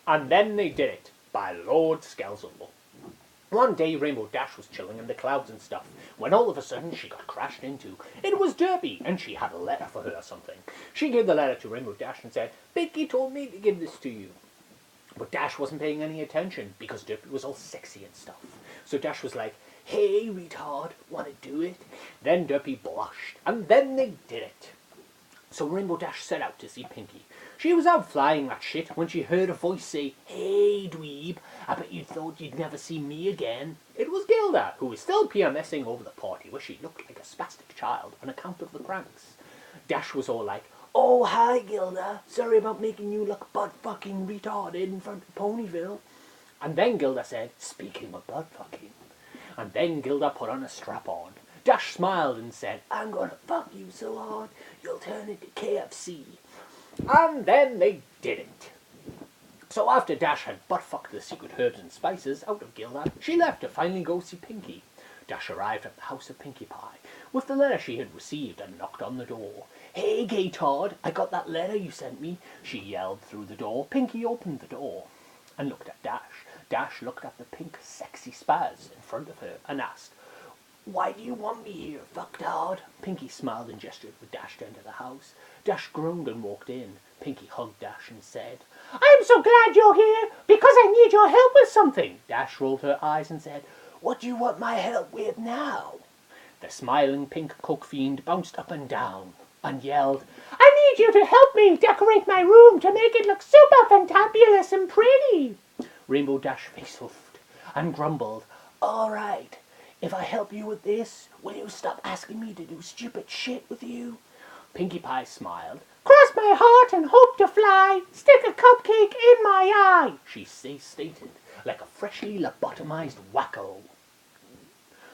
And then they did it, by Lordskelzor. One day Rainbow Dash was chilling in the clouds and stuff, when all of a sudden she got crashed into. It was Derpy, and she had a letter for her or something. She gave the letter to Rainbow Dash and said, Pinky told me to give this to you. But Dash wasn't paying any attention, because Derpy was all sexy and stuff. So Dash was like, hey, retard, wanna do it? Then Derpy blushed, and then they did it. So Rainbow Dash set out to see Pinky. She was out flying that shit when she heard a voice say, hey, dweeb, I bet you thought you'd never see me again. It was Gilda, who was still PMSing over the party where she looked like a spastic child on account of the pranks. Dash was all like, oh, hi, Gilda. Sorry about making you look butt-fucking retarded in front of Ponyville. And then Gilda said, speaking of butt-fucking. And then Gilda put on a strap-on. Dash smiled and said, I'm gonna fuck you so hard, you'll turn into KFC. And then they did it. So after Dash had butt-fucked the secret herbs and spices out of Gilda, she left to finally go see Pinky. Dash arrived at the house of Pinkie Pie with the letter she had received and knocked on the door. Hey, Gaytard, I got that letter you sent me, she yelled through the door. Pinky opened the door and looked at Dash. Dash looked at the pink sexy spaz in front of her and asked, why do you want me here, fucktard? Pinky smiled and gestured for Dash to enter the house. Dash groaned and walked in. Pinky hugged Dash and said, I'm so glad you're here, because I need your help with something. Dash rolled her eyes and said, what do you want my help with now? The smiling pink coke fiend bounced up and down and yelled, I need you to help me decorate my room to make it look super fantabulous and pretty. Rainbow Dash face-huffed and grumbled, all right. If I help you with this, will you stop asking me to do stupid shit with you? Pinkie Pie smiled. Cross my heart and hope to fly. Stick a cupcake in my eye, she stated, like a freshly lobotomized wacko.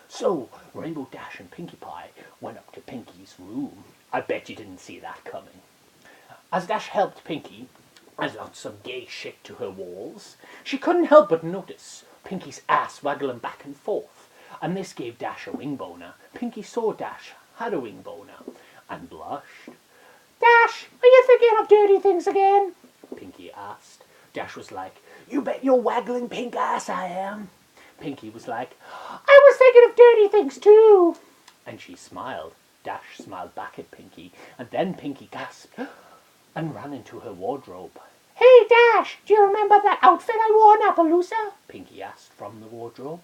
So, Rainbow Dash and Pinkie Pie went up to Pinkie's room. I bet you didn't see that coming. As Dash helped Pinkie and got some gay shit to her walls, she couldn't help but notice Pinkie's ass waggling back and forth. And this gave Dash a wing boner. Pinkie saw Dash had a wing boner and blushed. Dash, are you thinking of dirty things again? Pinkie asked. Dash was like, you bet your waggling pink ass I am. Pinkie was like, I was thinking of dirty things too. And she smiled. Dash smiled back at Pinkie, and then Pinkie gasped and ran into her wardrobe. Hey Dash, do you remember that outfit I wore in Appaloosa? Pinkie asked from the wardrobe.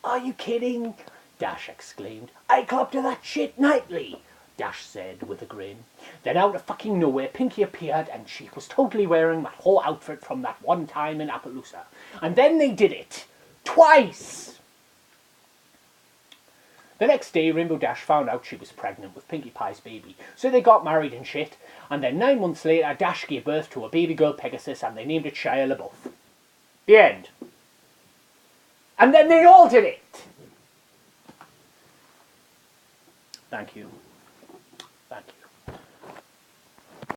Are you kidding? Dash exclaimed. I club to that shit nightly, Dash said with a grin. Then out of fucking nowhere, Pinkie appeared and she was totally wearing that whole outfit from that one time in Appaloosa. And then they did it. Twice! The next day, Rainbow Dash found out she was pregnant with Pinkie Pie's baby. So they got married and shit. And then 9 months later, Dash gave birth to a baby girl Pegasus and they named it Shia LaBeouf. The end. And then they all did it. Thank you.